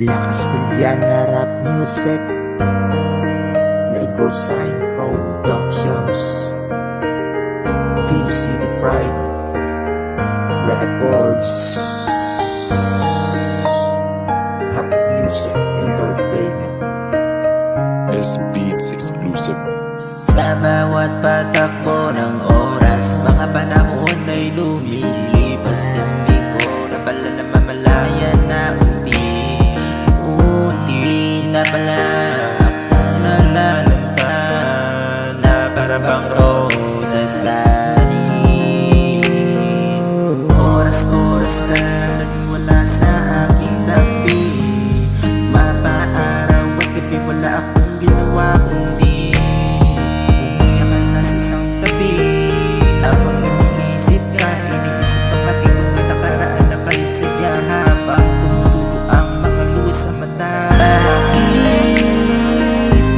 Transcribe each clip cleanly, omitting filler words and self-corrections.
Lakas ng yan na rap music, Negosine Productions, VCD Fried Records, Hot Music Entertainment. S-Beats exclusive. Sa bawat patakbo ng oras, mga panahon ay lumilipas. Hindi ko na pala namamalayan na unti na pala akong nalalanta na para bang roses daring. Oras-oras ka lang nagwala sa aking tabi, mapaaraw at gabi wala akong ginawa kundi umiyak ka na sa isang tabi. Habang iniisip ka, iniisip ang ating mga nakaraan na kayo saya, habang tumutulo ang mga luwas sa mata. Bakit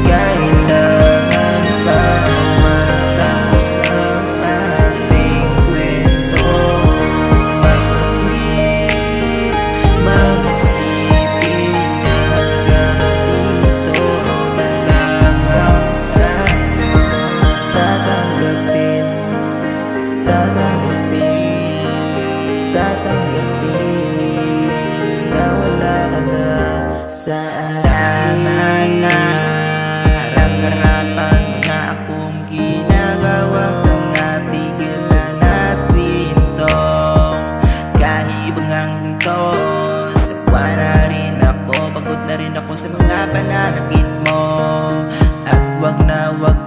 kailangan pa magtapos ang ating kwento? Masakit mag-isipin na hanggang dito na lamang tayo tatanggapin na wala ka na sa akin. Harap-harapan mo na akong ginagawang tanga-tigilan natin to. Kahibangang to, sawa na rin ako, pagod na rin ako sa mga pananakit mo. At wag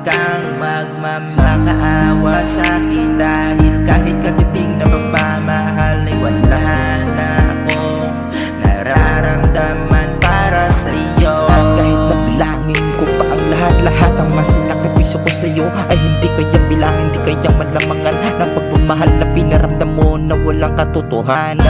kang magmamakaawa sa'kin, dahil kahit katiting na pagmamahal ay wala na akong nararamdaman para sa'yo. At kahit nabilangin ko pa ang lahat ang masinakripisyo ko sa'yo, ay hindi kaya bilangin, hindi kaya malamangan ng pagmamahal na pinaramdam mo na walang katotohanan.